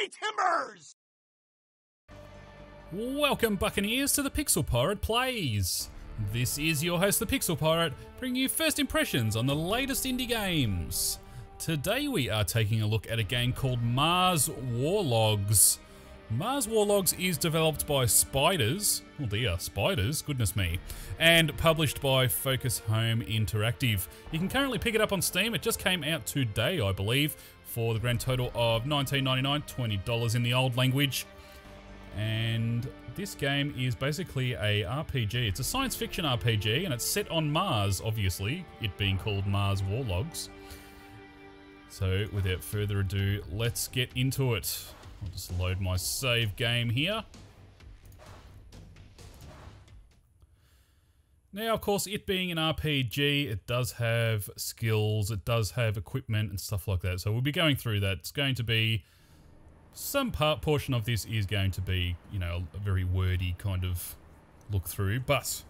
my timbers! Welcome, Buccaneers, to the Pixel Pirate Plays. This is your host, the Pixel Pirate, bringing you first impressions on the latest indie games. Today we are taking a look at a game called Mars Warlogs. Mars Warlogs is developed by Spiders, oh dear, Spiders, goodness me, and published by Focus Home Interactive. You can currently pick it up on Steam. It just came out today, I believe, for the grand total of $19.99, $20 in the old language. And this game is basically a RPG. It's a science fiction RPG, and it's set on Mars, obviously, it being called Mars Warlogs. So, without further ado, let's get into it. I'll just load my save game here. Now, of course, it being an RPG, it does have skills, it does have equipment and stuff like that. So we'll be going through that. It's going to be... some portion of this is going to be, you know, a very wordy kind of look through, but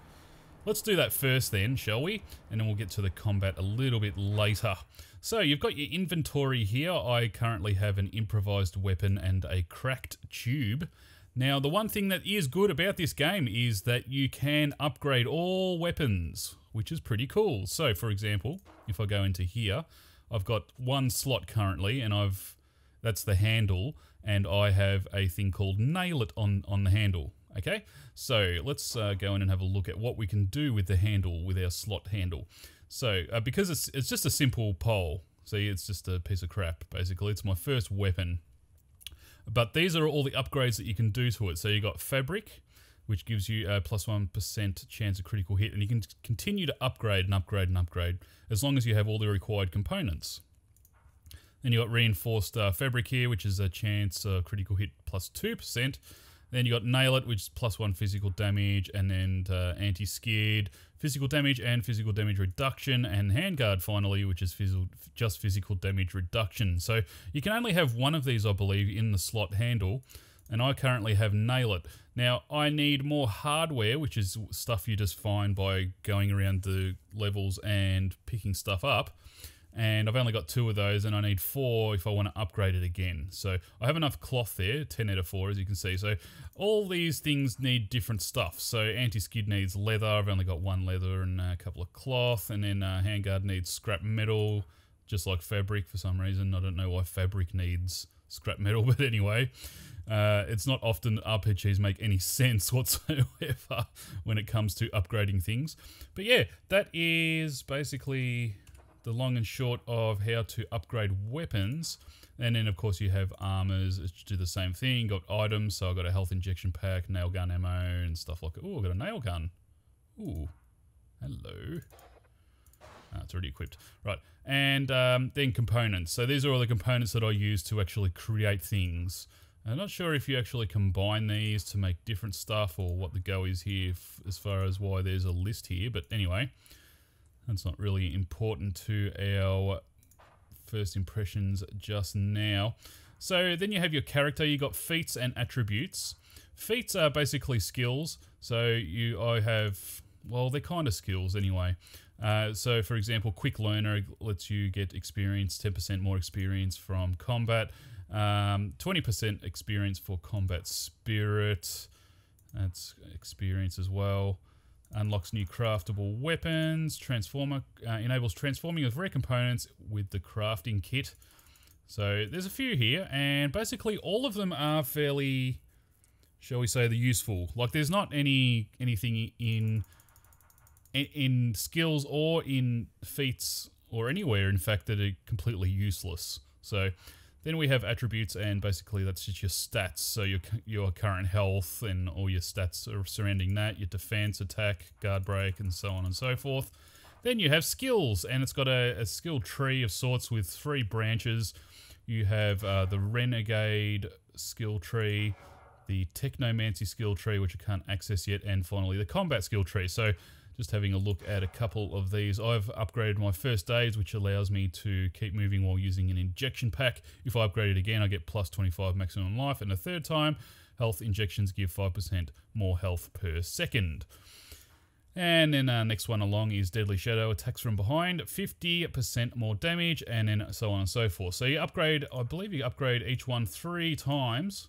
let's do that first then, shall we? And then we'll get to the combat a little bit later. So you've got your inventory here. I currently have an improvised weapon and a cracked tube. Now, the one thing that is good about this game is that you can upgrade all weapons, which is pretty cool. So, for example, if I go into here, I've got one slot currently, and that's the handle, and I have a thing called Nail It on the handle, okay? So let's go in and have a look at what we can do with the handle, with our slot handle. So, because it's just a simple pole, see, it's just a piece of crap, basically. It's my first weapon. But these are all the upgrades that you can do to it. So you got Fabric, which gives you a plus 1% chance of critical hit, and you can continue to upgrade and upgrade and upgrade as long as you have all the required components. Then you got Reinforced Fabric here, which is a chance critical hit plus 2%. Then you got Nail It, which is plus 1 physical damage, and then Anti-Skid, physical damage and physical damage reduction, and Handguard finally, which is just physical damage reduction. So you can only have one of these, I believe, in the slot handle, and I currently have Nail It. Now, I need more hardware, which is stuff you just find by going around the levels and picking stuff up. And I've only got 2 of those, and I need 4 if I want to upgrade it again. So I have enough cloth there, 10 out of 4 as you can see. So all these things need different stuff. So Anti-Skid needs leather, I've only got 1 leather and a couple of cloth. And then Handguard needs scrap metal, just like Fabric for some reason. I don't know why Fabric needs scrap metal, but anyway. It's not often RPGs make any sense whatsoever when it comes to upgrading things. But yeah, that is basically the long and short of how to upgrade weapons. And then of course you have armors which do the same thing. Got items, so I've got a health injection pack, nail gun ammo and stuff like that. Oh, I've got a nail gun. Ooh, hello. It's already equipped. Right, and then components. So these are all the components that I use to actually create things. I'm not sure if you actually combine these to make different stuff or what the go is here as far as why there's a list here, but anyway. That's not really important to our first impressions just now. So then you have your character. You got feats and attributes. Feats are basically skills. So I have, well, they're kind of skills anyway. So for example, Quick Learner lets you get experience, 10% more experience from combat, 20% experience for combat spirit. That's experience as well. Unlocks new craftable weapons. Transformer enables transforming of rare components with the crafting kit. So there's a few here, and basically all of them are fairly, shall we say, the useful. Like there's not anything in skills or in feats or anywhere, in fact, that are completely useless. So then we have attributes, and basically that's just your stats. So your current health and all your stats are surrounding that, your defense, attack, guard break, and so on and so forth. Then you have skills, and it's got a skill tree of sorts with 3 branches. You have the Renegade skill tree, the Technomancy skill tree, which I can't access yet, and finally the Combat skill tree. So just having a look at a couple of these. I've upgraded my first aids, which allows me to keep moving while using an injection pack. If I upgrade it again, I get plus 25 maximum life. And the third time, health injections give 5% more health per second. And then next one along is Deadly Shadow, attacks from behind, 50% more damage, and then so on and so forth. So you upgrade, I believe you upgrade each one 3 times,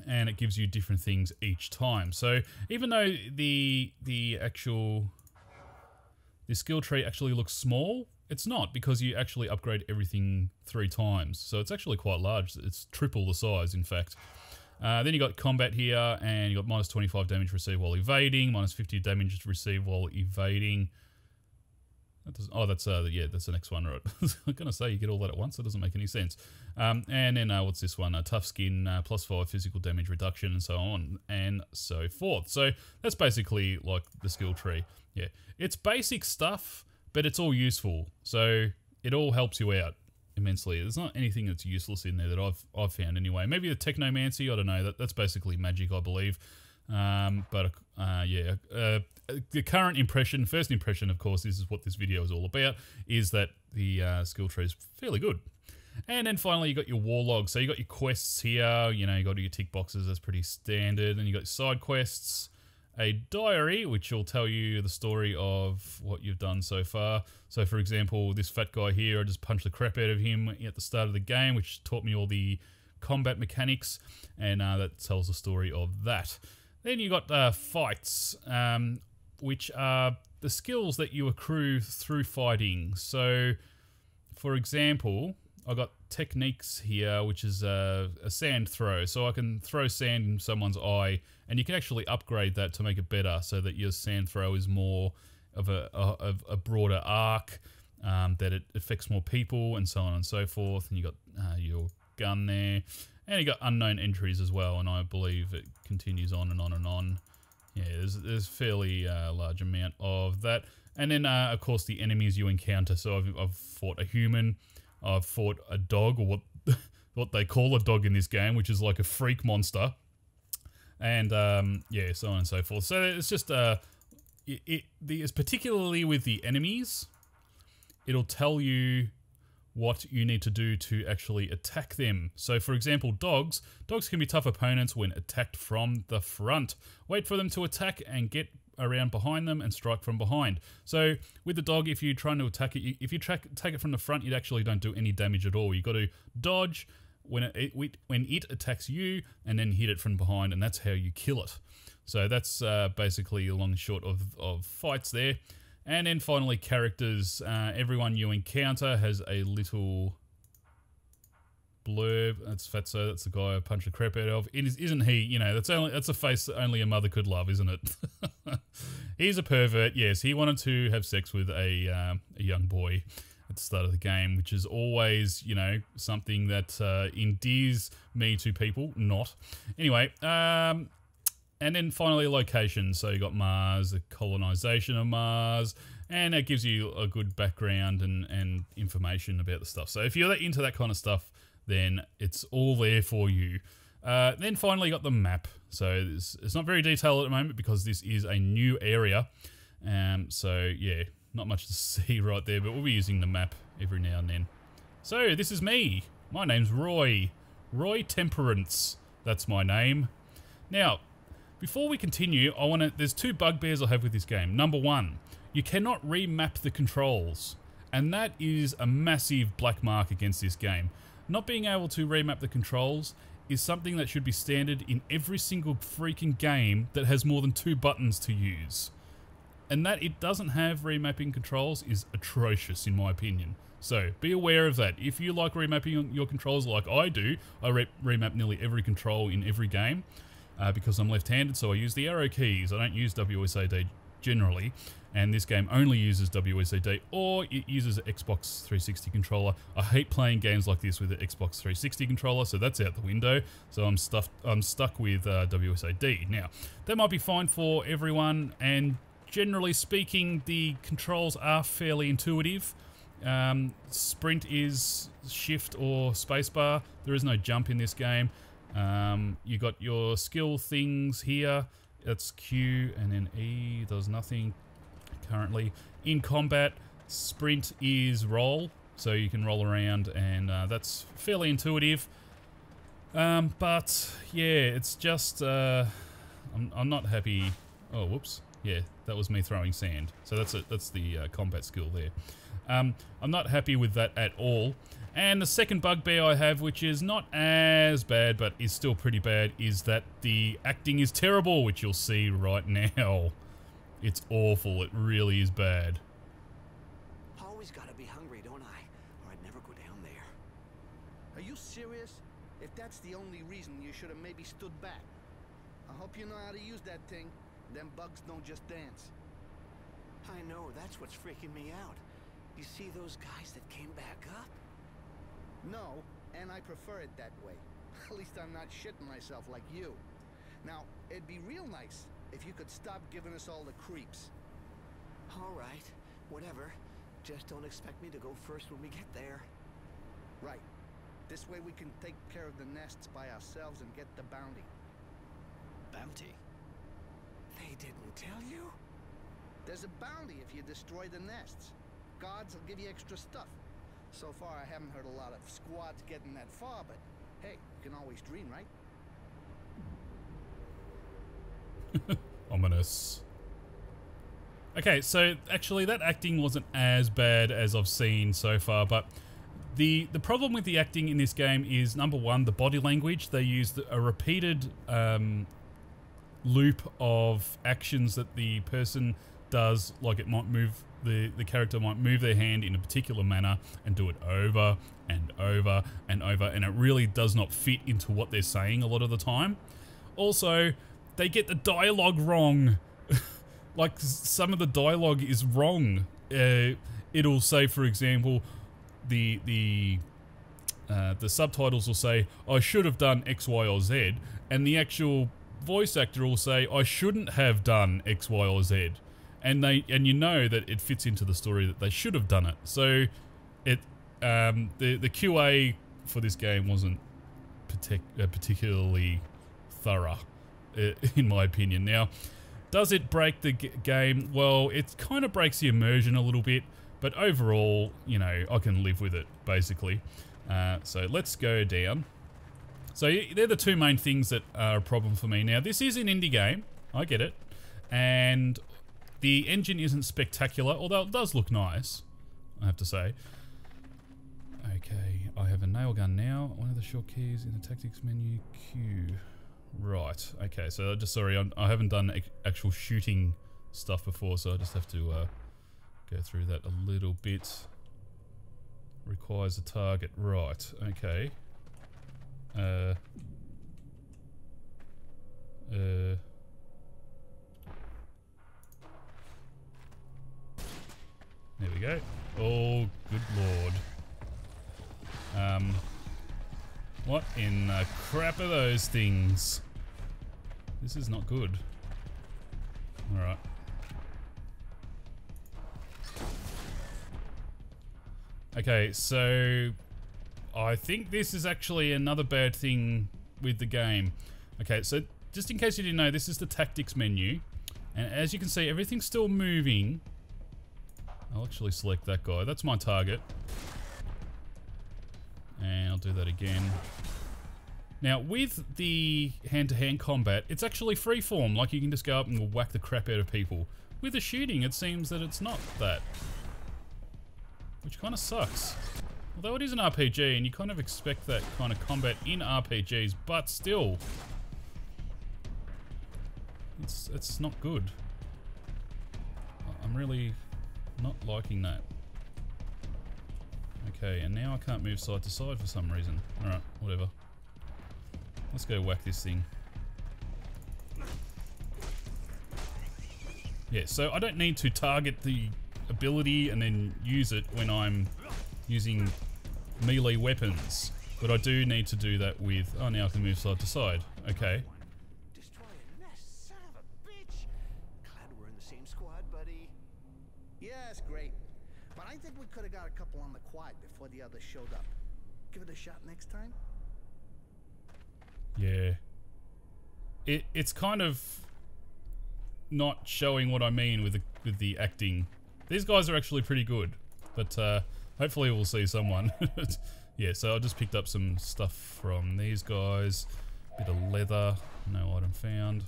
and it gives you different things each time. So even though the skill tree actually looks small, it's not, because you actually upgrade everything 3 times. So it's actually quite large. It's triple the size, in fact. Then you got combat here, and you got minus 25 damage received while evading, minus 50 damage received while evading. That doesn't, oh, that's that's the next one, right? I was gonna say you get all that at once. That doesn't make any sense. And then what's this one? Tough skin, plus 5 physical damage reduction, and so on and so forth. So that's basically like the skill tree. Yeah, it's basic stuff, but it's all useful. So it all helps you out immensely. There's not anything that's useless in there that I've found anyway. Maybe the Technomancy, I don't know. That's basically magic, I believe. The current impression, first impression, of course, this is what this video is all about, is that the skill tree is fairly good. And then finally, you got your war log. So you got your quests here. You know, you got your tick boxes. That's pretty standard. And you got side quests. A diary, which will tell you the story of what you've done so far. So, for example, this fat guy here, I just punched the crap out of him at the start of the game, which taught me all the combat mechanics, and that tells the story of that. Then you got fights, which are the skills that you accrue through fighting. So, for example, I got techniques here, which is a sand throw. So I can throw sand in someone's eye, and you can actually upgrade that to make it better, so that your sand throw is more of a broader arc, that it affects more people, and so on and so forth. And you got your gun there, and you got unknown entries as well. And I believe it continues on and on and on. Yeah, there's fairly large amount of that. And then of course the enemies you encounter. So I've fought a human. I've fought a dog, or what they call a dog in this game, which is like a freak monster, and yeah, so on and so forth. So it's just it's particularly with the enemies, it'll tell you what you need to do to actually attack them. So, for example, dogs can be tough opponents when attacked from the front. Wait for them to attack and get around behind them and strike from behind. So with the dog, if you're trying to attack it, if you attack it from the front, you actually don't do any damage at all. You got to dodge when it attacks you, and then hit it from behind, and that's how you kill it. So that's basically a long and short of fights there. And then finally, characters. Everyone you encounter has a little blurb. That's Fatso. That's the guy I punched the crap out of. Isn't he? You know, that's a face that only a mother could love, isn't it? He's a pervert. Yes, he wanted to have sex with a young boy at the start of the game, which is always, you know, something that endears me to people. Not anyway. And then finally, locations. So you got Mars, the colonization of Mars, and it gives you a good background and information about the stuff. So if you're into that kind of stuff, then it's all there for you. Then finally, you got the map. So it's not very detailed at the moment because this is a new area. So yeah, not much to see right there, but we'll be using the map every now and then. So this is me. My name's Roy. Roy Temperance. That's my name. Now, before we continue, there's 2 bugbears I have with this game. Number 1, you cannot remap the controls, and that is a massive black mark against this game. Not being able to remap the controls is something that should be standard in every single freaking game that has more than 2 buttons to use. And that it doesn't have remapping controls is atrocious in my opinion. So be aware of that. If you like remapping your controls like I do, I remap nearly every control in every game. Because I'm left-handed, so I use the arrow keys. I don't use WSAD generally, and this game only uses WSAD, or it uses an Xbox 360 controller. I hate playing games like this with an Xbox 360 controller, so that's out the window. So I'm stuck with WSAD. Now, that might be fine for everyone, and generally speaking, the controls are fairly intuitive. Sprint is shift or spacebar. There is no jump in this game. You got your skill things here. That's Q, and then E does nothing currently. In combat, sprint is roll, so you can roll around, and that's fairly intuitive. But yeah, it's just I'm not happy. Oh, whoops. Yeah, That was me throwing sand. So that's the combat skill there. I'm not happy with that at all. And the second bugbear I have, which is not as bad, but is still pretty bad, is that the acting is terrible, which you'll see right now. It's awful. It really is bad. Always gotta be hungry, don't I? Or I'd never go down there. Are you serious? If that's the only reason, you should have maybe stood back. I hope you know how to use that thing. Them bugs don't just dance. I know, that's what's freaking me out. You see those guys that came back up? No, and I prefer it that way. At least I'm not shitting myself like you. Now, it'd be real nice if you could stop giving us all the creeps. All right, whatever. Just don't expect me to go first when we get there. Right. This way we can take care of the nests by ourselves and get the bounty. Bounty? They didn't tell you? There's a bounty if you destroy the nests. Guards will give you extra stuff. So far, I haven't heard a lot of squads getting that far, but hey, you can always dream, right? Ominous. Okay, so actually that acting wasn't as bad as I've seen so far, but the problem with the acting in this game is, number one, the body language. They use a repeated loop of actions that the person does, like it might move, the character might move their hand in a particular manner and do it over and over and over, and it really does not fit into what they're saying a lot of the time. Also, they get the dialogue wrong. Like, some of the dialogue is wrong. It'll say, for example, the subtitles will say, I should have done X, Y, or Z, and the actual voice actor will say, I shouldn't have done X, Y, or Z. And you know that it fits into the story that they should have done it. So the QA for this game wasn't particularly thorough, in my opinion. Now, does it break the game? Well, it kind of breaks the immersion a little bit, but overall, you know, I can live with it, basically. So let's go down. So they're the two main things that are a problem for me. Now, this is an indie game. I get it. And the engine isn't spectacular, although it does look nice, I have to say. Okay, I have a nail gun now. One of the short keys in the tactics menu, Q. Right, okay, so I haven't done actual shooting stuff before, so I just have to go through that a little bit. Requires a target, right, okay. There we go. Oh, good lord. What in the crap are those things? This is not good. Alright. Okay, so I think this is actually another bad thing with the game. Okay, so just in case you didn't know, this is the tactics menu. And as you can see, everything's still moving. I'll actually select that guy. That's my target. And I'll do that again. Now, with the hand-to-hand combat, it's actually freeform. Like, you can just go up and whack the crap out of people. With the shooting, it seems that it's not that. Which kind of sucks. Although it is an RPG, and you kind of expect that kind of combat in RPGs, but still. It's not good. I'm really not liking that. Okay, and now I can't move side to side for some reason. Alright, whatever. Let's go whack this thing. Yeah, so I don't need to target the ability and then use it when I'm using melee weapons. But I do need to do that with... Oh, now I can move side to side. Okay. Destroy a nest, son of a bitch! Glad we're in the same squad, buddy. Yeah, it's great. But I think we could have got a couple on the quad before the others showed up. Give it a shot next time? Yeah. It's kind of not showing what I mean with the acting. These guys are actually pretty good, but hopefully we'll see someone. Yeah, so I just picked up some stuff from these guys. Bit of leather, no item found.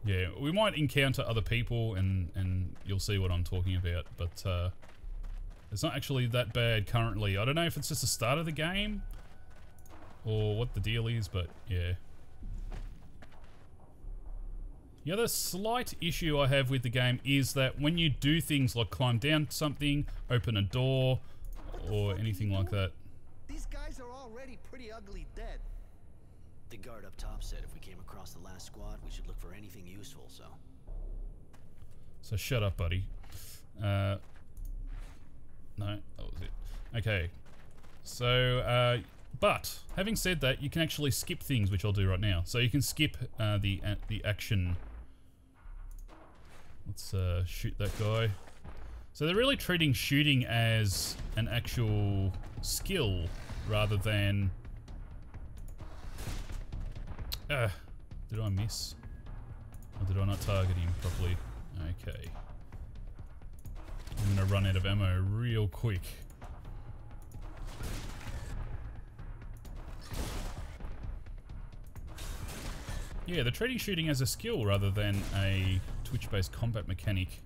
Yeah, we might encounter other people and you'll see what I'm talking about, but it's not actually that bad currently. I don't know if it's just the start of the game or what the deal is, but yeah. The other slight issue I have with the game is that when you do things like climb down something, open a door, or anything like that. These guys are already pretty ugly dead. The guard up top said if we came across the last squad, we should look for anything useful, so... So shut up, buddy. No, that was it. Okay. So, but, having said that, you can actually skip things, which I'll do right now. So you can skip the action. Let's shoot that guy. So they're really treating shooting as an actual skill rather than... did I miss? Or did I not target him properly? Okay. I'm gonna run out of ammo real quick. Yeah, they're treating shooting as a skill rather than a Twitch-based combat mechanic.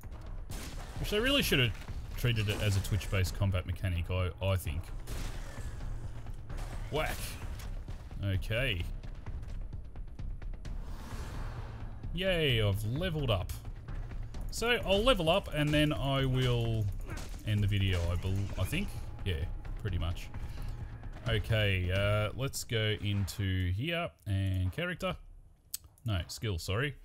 Which they really should have treated it as a Twitch-based combat mechanic, I think. Whack. Okay. Yay, I've leveled up. So, I'll level up and then I will end the video, I think. Yeah, pretty much. Okay, let's go into here and character. No, skill, sorry.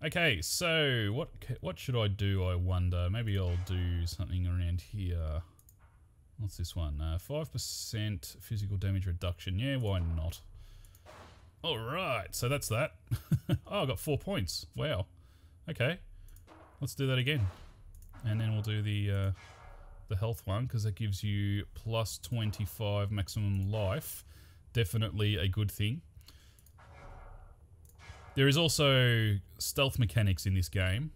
Okay, so what should I do, I wonder? Maybe I'll do something around here. What's this one? 5% physical damage reduction. Yeah, why not? Alright, so that's that. Oh, I got 4 points. Wow. Okay. Let's do that again. And then we'll do the health one, because that gives you plus 25 maximum life. Definitely a good thing. There is also stealth mechanics in this game.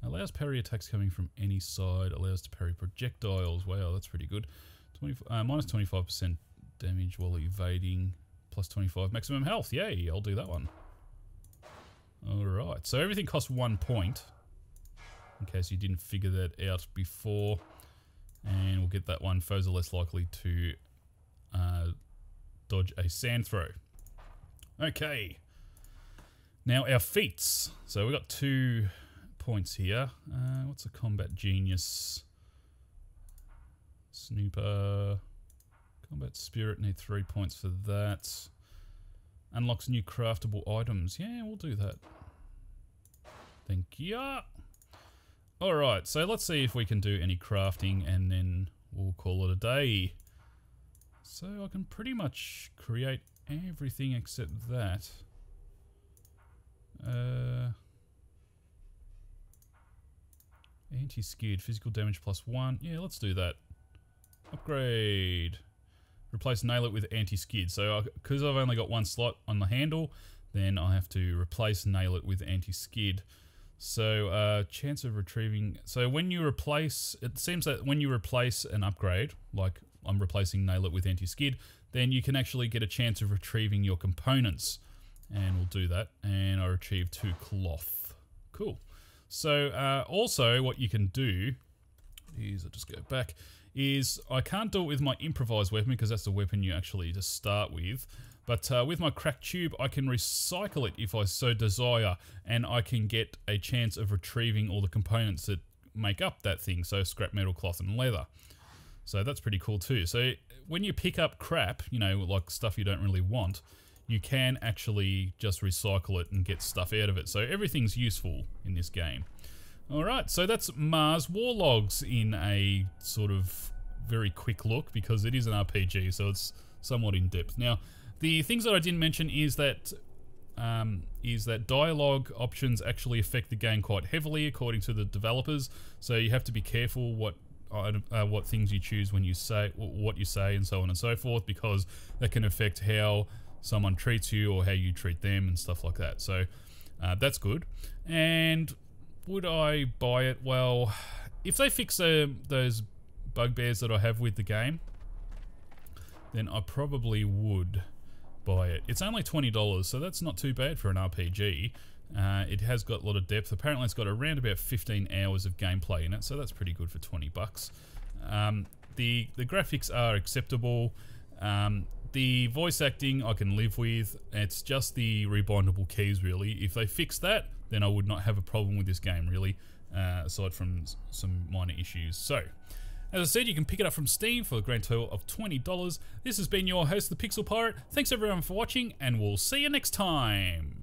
Allows parry attacks coming from any side. Allows to parry projectiles. Wow, that's pretty good. Minus 25% damage while evading. Plus 25 maximum health. Yay, I'll do that one. Alright, so everything costs 1 point. In case you didn't figure that out before. And we'll get that one. Foes are less likely to dodge a sand throw. Okay. Now our feats. So we've got 2 points here. What's a combat genius? Snooper. Combat spirit, need 3 points for that. Unlocks new craftable items. Yeah, we'll do that. Thank ya. Alright, so let's see if we can do any crafting and then we'll call it a day. So I can pretty much create everything except that. Anti-skid, physical damage +1. Yeah, let's do that. Upgrade. Replace nail it with anti-skid. So because I've only got 1 slot on the handle, then I have to replace nail it with anti-skid. So chance of retrieving. So when you replace, it seems that when you replace an upgrade, like I'm replacing nail it with anti-skid, then you can actually get a chance of retrieving your components. And we'll do that. And I retrieve 2 cloth. Cool. So also what you can do is, I'll just go back, is I can't do it with my improvised weapon because that's the weapon you actually just start with. But with my cracked tube, I can recycle it if I so desire, and I can get a chance of retrieving all the components that make up that thing, so scrap metal, cloth, and leather. So that's pretty cool too. So when you pick up crap, you know, like stuff you don't really want, you can actually just recycle it and get stuff out of it. So everything's useful in this game. Alright, so that's Mars War Logs in a sort of very quick look, because it is an RPG, so it's somewhat in depth. Now, the things that I didn't mention is that dialogue options actually affect the game quite heavily, according to the developers. So you have to be careful what things you choose when you say what you say, and so on and so forth, because that can affect how someone treats you or how you treat them and stuff like that. So that's good. And would I buy it? Well, if they fix those bugbears that I have with the game, then I probably would buy it. It's only $20, so that's not too bad for an RPG. It has got a lot of depth. Apparently it's got around about 15 hours of gameplay in it, so that's pretty good for 20 bucks. The graphics are acceptable. The voice acting I can live with. It's just the rebindable keys, really. If they fix that, then I would not have a problem with this game, really, aside from some minor issues. So, as I said, you can pick it up from Steam for a grand total of $20. This has been your host, The Pixel Pirate. Thanks everyone for watching, and we'll see you next time.